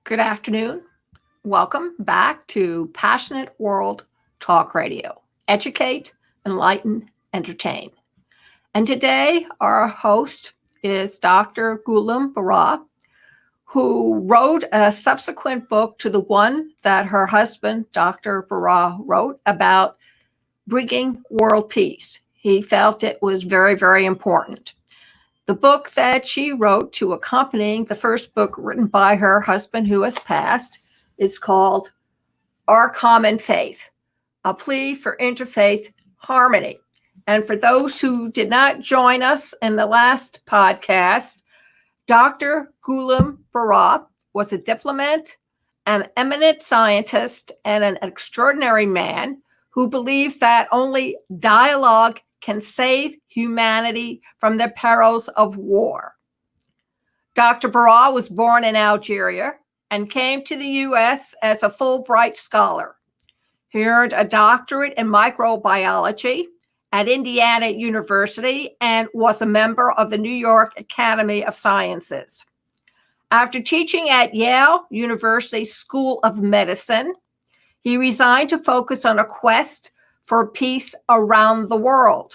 Good afternoon. Welcome back to Passionate World Talk Radio. Educate, enlighten, entertain. And today our host is Dr. Ghoulem Berrah, who wrote a subsequent book to the one that her husband, Dr. Berrah, wrote about bringing world peace. He felt it was very, very important. The book that she wrote to accompanying the first book written by her husband, who has passed, is called Our Common Faith, a plea for interfaith harmony. And for those who did not join us in the last podcast, Dr. Ghoulem Berrah was a diplomat, an eminent scientist, and an extraordinary man who believed that only dialogue can save humanity from the perils of war. Dr. Berrah was born in Algeria and came to the U.S. as a Fulbright scholar. He earned a doctorate in microbiology at Indiana University and was a member of the New York Academy of Sciences. After teaching at Yale University School of Medicine, he resigned to focus on a quest for peace around the world.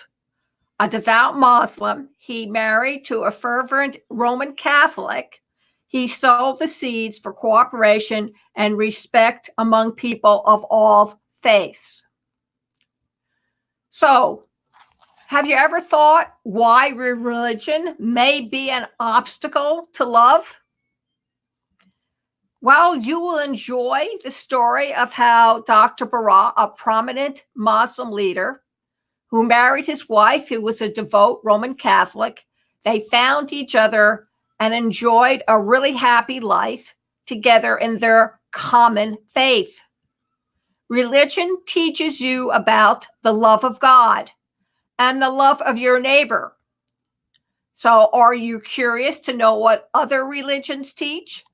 A devout Muslim, he married to a fervent Roman Catholic. He sowed the seeds for cooperation and respect among people of all faiths. So, have you ever thought why religion may be an obstacle to love? Well, you will enjoy the story of how Dr. Berrah, a prominent Muslim leader who married his wife, who was a devout Roman Catholic, they found each other and enjoyed a really happy life together in their common faith. Religion teaches you about the love of God and the love of your neighbor. So, are you curious to know what other religions teach?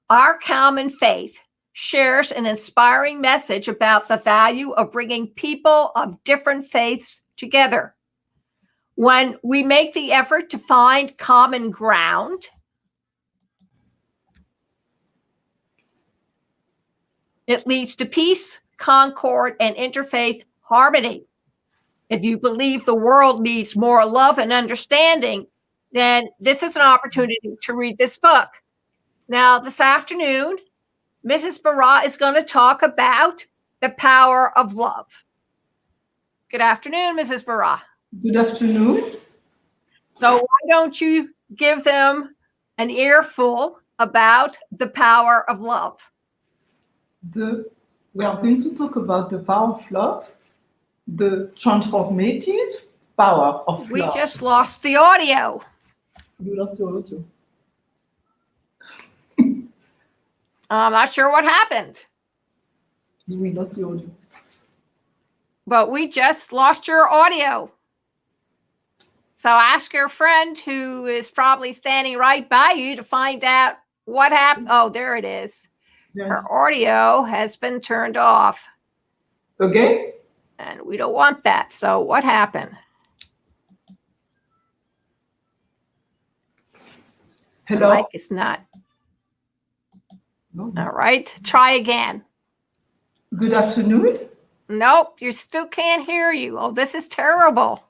Our common faith shares an inspiring message about the value of bringing people of different faiths together. When we make the effort to find common ground, it leads to peace, concord, and interfaith harmony. If you believe the world needs more love and understanding, then this is an opportunity to read this book. Now, this afternoon, Mrs. Berrah is going to talk about the power of love. Good afternoon, Mrs. Berrah. Good afternoon. So why don't you give them an earful about the power of love? We are going to talk about the power of love, the transformative power of love. We just lost the audio. You lost your audio. I'm not sure what happened. We lost your audio. But we just lost your audio. So ask your friend who is probably standing right by you to find out what happened. Oh, there it is. Yes. Her audio has been turned off. Okay. And we don't want that. So what happened? Hello. The mic is not. No. All right. Try again. Good afternoon. Nope. You still can't hear you. Oh, this is terrible.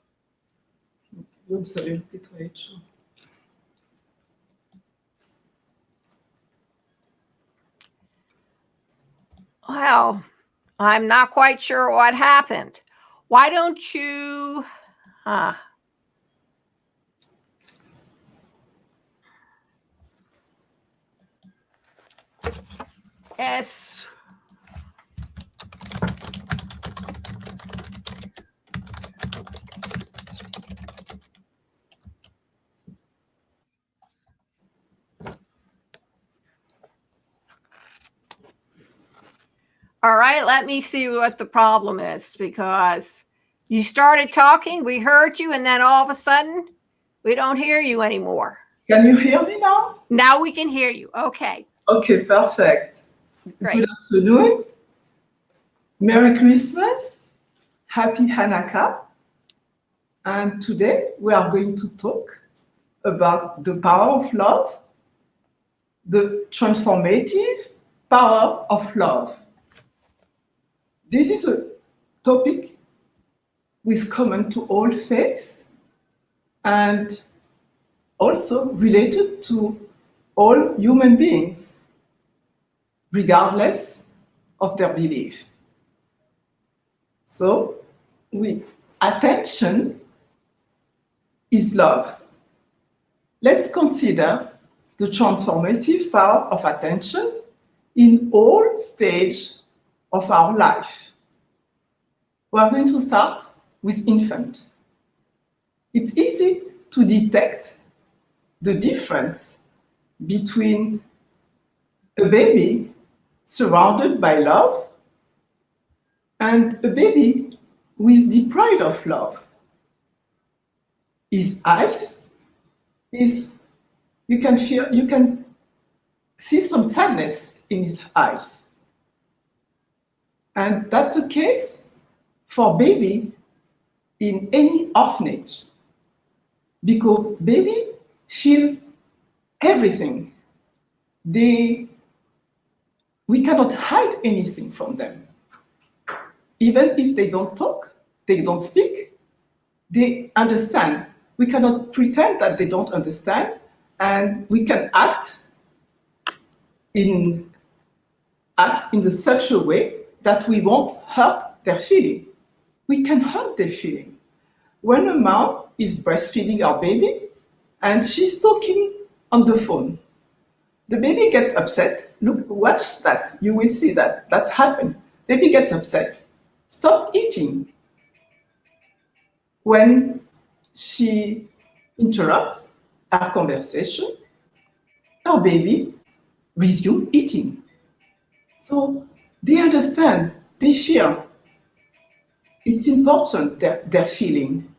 Well, I'm not quite sure what happened. Why don't you... Yes. All right, let me see what the problem is, because you started talking, we heard you, and then all of a sudden, we don't hear you anymore. Can you hear me now? Now we can hear you. Okay. Okay, perfect. Great. Good afternoon. Merry Christmas. Happy Hanukkah. And today we are going to talk about the power of love the transformative power of love. This is a topic with common to all faiths and also related to all human beings, regardless of their belief. So, attention is love. Let's consider the transformative power of attention in all stages of our life. We are going to start with infant. It's easy to detect the difference between a baby surrounded by love and a baby who is deprived of love. His eyes you can see some sadness in his eyes. And that's the case for baby in any orphanage, because baby feels everything. We cannot hide anything from them. Even if they don't talk, they don't speak, they understand. We cannot pretend that they don't understand, and we can act in such a way that we won't hurt their feeling. We can hurt their feeling. When a mom is breastfeeding her baby and she's talking on the phone, the baby gets upset. Look, watch that. You will see that. That's happened. Baby gets upset. Stop eating. When she interrupts our conversation, our baby resumes eating. So they understand, they feel. It's important, their feeling.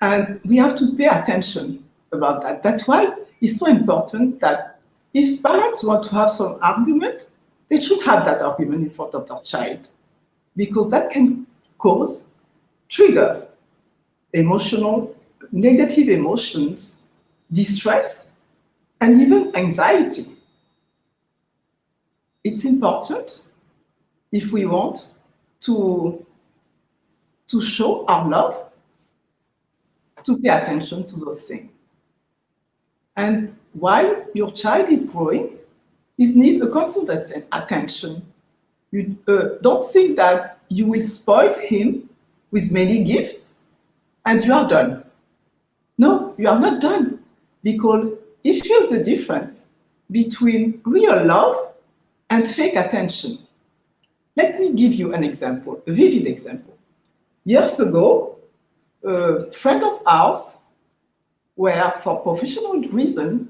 And we have to pay attention about that. That's why it's so important that if parents want to have some argument, they should have that argument in front of their child, because that can trigger negative emotions, distress, and even anxiety. It's important, if we want to show our love, to pay attention to those things. And while your child is growing, he needs a constant attention. You don't think that you will spoil him with many gifts and you are done. No, you are not done, because he feels the difference between real love and fake attention. Let me give you an example, a vivid example. Years ago, a friend of ours, where for professional reason,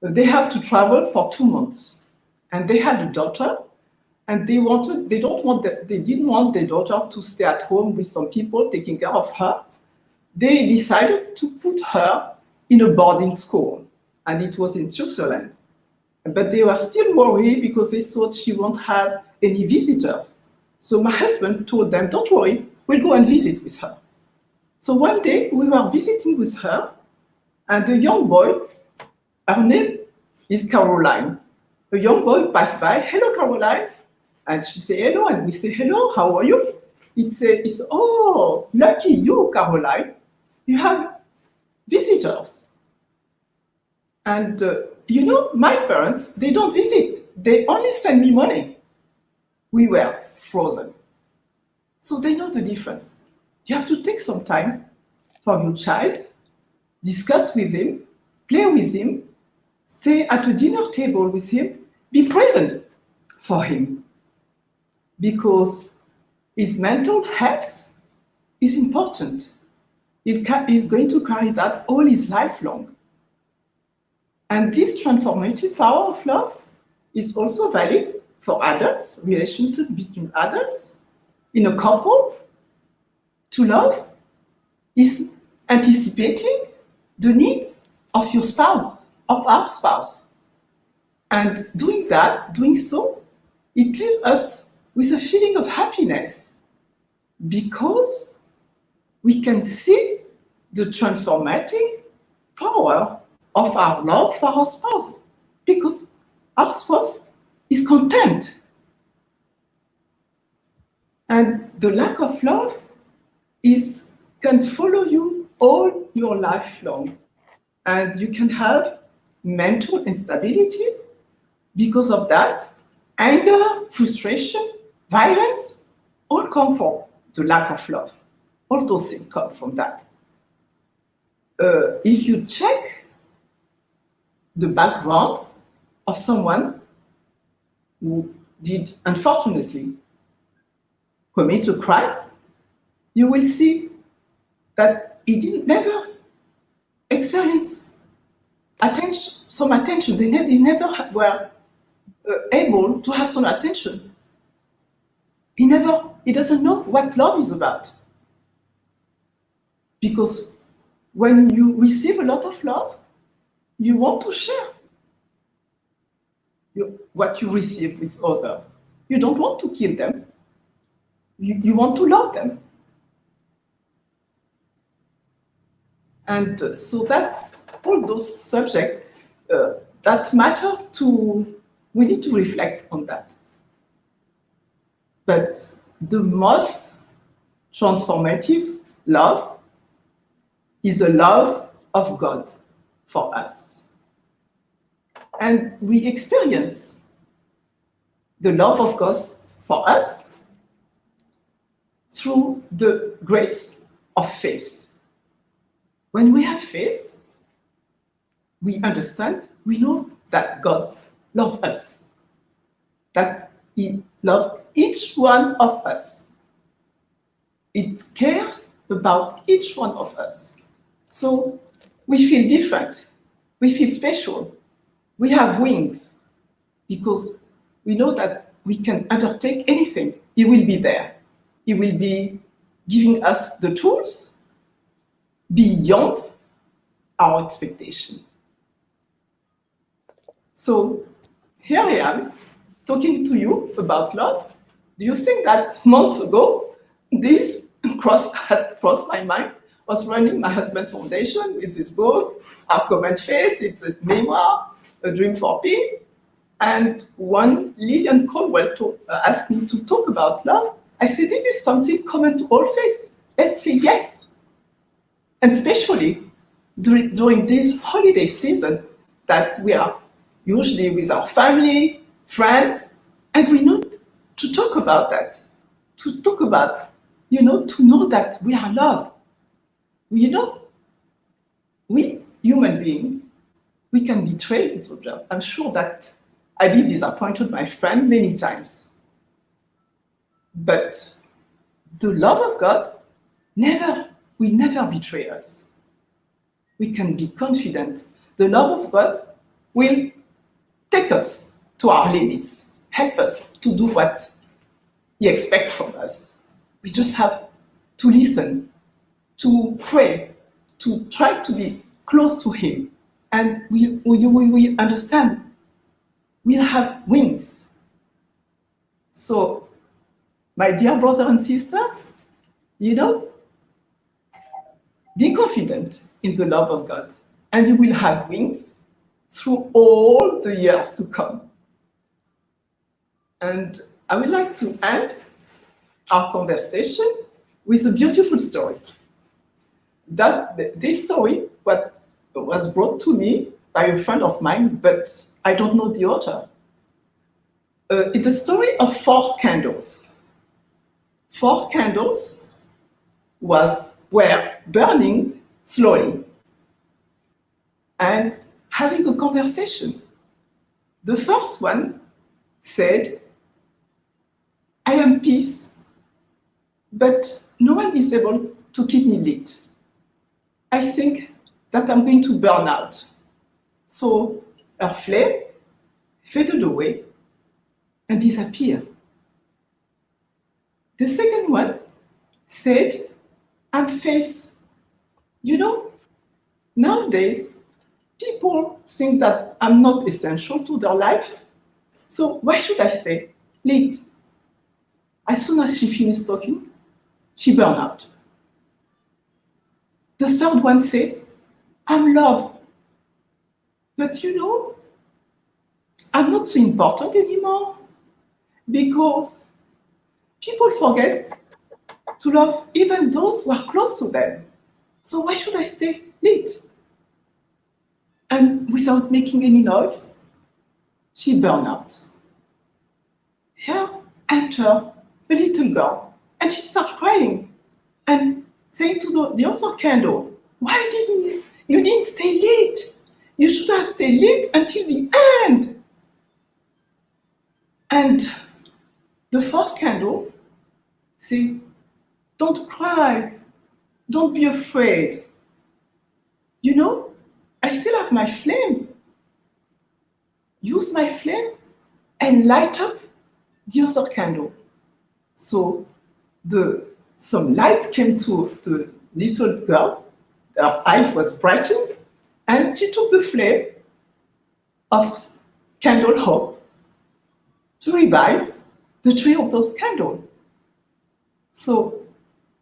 they have to travel for 2 months. And they had a daughter, and they didn't want their daughter to stay at home with some people taking care of her. They decided to put her in a boarding school, and it was in Switzerland. But they were still worried because they thought she won't have any visitors. So my husband told them, don't worry, we'll go and visit with her. So one day we were visiting with her, and a young boy, her name is Caroline. A young boy passed by, hello Caroline, and she said hello, and we say hello, how are you? It's oh, lucky you, Caroline, you have visitors. And my parents, they don't visit, they only send me money. We were frozen. So they know the difference. You have to take some time for your child, discuss with him, play with him, stay at a dinner table with him, be present for him. Because his mental health is important. He's going to carry that all his life long. And this transformative power of love is also valid for adults, relationships between adults, in a couple. To love is anticipating the needs of your spouse, of our spouse. And doing so, it leaves us with a feeling of happiness, because we can see the transformating power of our love for our spouse. Because our spouse is content. And the lack of love can follow you all your life long. And you can have mental instability because of that. Anger, frustration, violence, all come from the lack of love. All those things come from that. If you check the background of someone who did, unfortunately, commit a crime, you will see that he didn't never experience some attention. He never were able to have some attention. He doesn't know what love is about. Because when you receive a lot of love, you want to share what you receive with others. You don't want to kill them. You want to love them. And so that's all those subjects that matter we need to reflect on that. But the most transformative love is the love of God for us. And we experience the love of God for us through the grace of faith. When we have faith, we understand, we know that God loves us, that He loves each one of us. It cares about each one of us. So we feel different, we feel special, we have wings, because we know that we can undertake anything. He will be there. He will be giving us the tools beyond our expectation. So here I am talking to you about love. Do you think that months ago this had crossed my mind? I was running my husband's foundation with this book, Our Common Faith, it's a memoir, A Dream for Peace. And one Lillian Caldwell asked me to talk about love. I said, this is something common to all faiths. Let's say yes. And especially during this holiday season that we are usually with our family, friends, and we need to talk about that, to talk about, to know that we are loved. We human beings, we can betray each other. I'm sure that I did disappoint my friend many times. But the love of God will never betray us. We can be confident. The love of God will take us to our limits, help us to do what He expects from us. We just have to listen, to pray, to try to be close to Him. And we will understand. We'll have wings. So, my dear brother and sister, be confident in the love of God, and you will have wings through all the years to come. And I would like to end our conversation with a beautiful story. This story was brought to me by a friend of mine, but I don't know the author. It's a story of 4 candles. 4 candles were burning slowly and having a conversation. The first one said, I am peace, but no one is able to keep me lit. I think that I'm going to burn out. So her flame faded away and disappeared. The second one said, I'm faith. Nowadays, people think that I'm not essential to their life. So why should I stay late? As soon as she finished talking, she burned out. The third one said, I'm love. But I'm not so important anymore because people forget to love even those who are close to them. So why should I stay lit? And without making any noise, she burned out. Here enter a little girl, and she starts crying and saying to the other candle, why didn't you didn't stay lit? You should have stayed lit until the end. And the first candle say, don't cry, don't be afraid. You know, I still have my flame. Use my flame and light up the other candle. So some light came to the little girl, her eyes was brightened, and she took the flame of candle hope to revive the tree of those candles. So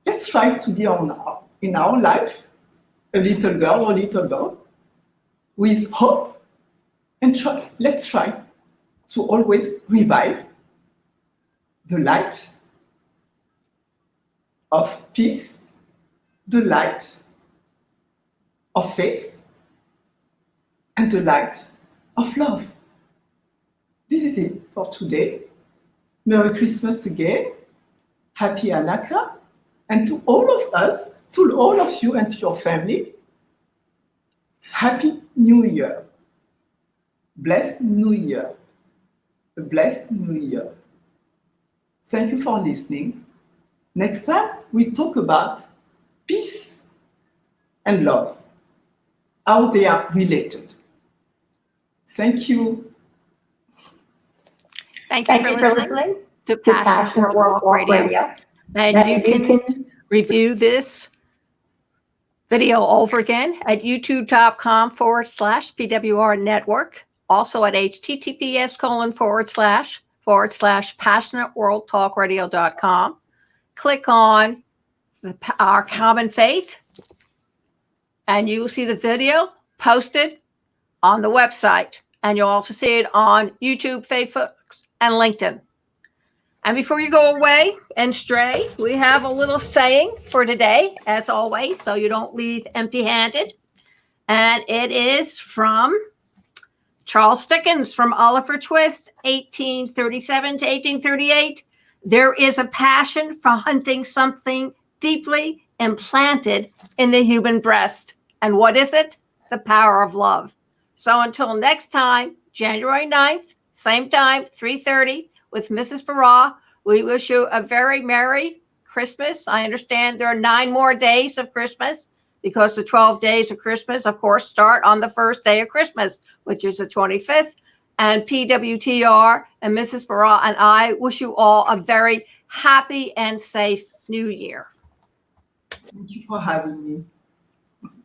let's try to be in our life a little girl or little girl with hope, and let's try to always revive the light of peace, the light of faith, and the light of love. This is it for today. Merry Christmas again. Happy Hanukkah. And to all of us, to all of you and to your family, Happy New Year. Blessed New Year. A blessed New Year. Thank you for listening. Next time, we talk about peace and love, how they are related. Thank you. Thank you for listening to Passionate World Talk Radio. And you can review this video over again at youtube.com/PWR network. Also at https:// passionateworldtalkradio.com. Click on our common faith, and you will see the video posted on the website. And you'll also see it on YouTube, Facebook, and LinkedIn. And before you go away and stray, we have a little saying for today, as always, so you don't leave empty-handed. And it is from Charles Dickens, from Oliver Twist, 1837 to 1838. There is a passion for hunting something deeply implanted in the human breast. And what is it? The power of love. So until next time, January 9th, same time, 3:30, with Mrs. Berrah, we wish you a very Merry Christmas. I understand there are 9 more days of Christmas because the 12 days of Christmas, of course, start on the first day of Christmas, which is the 25th. And PWTR and Mrs. Berrah and I wish you all a very happy and safe New Year. Thank you for having me. Okay.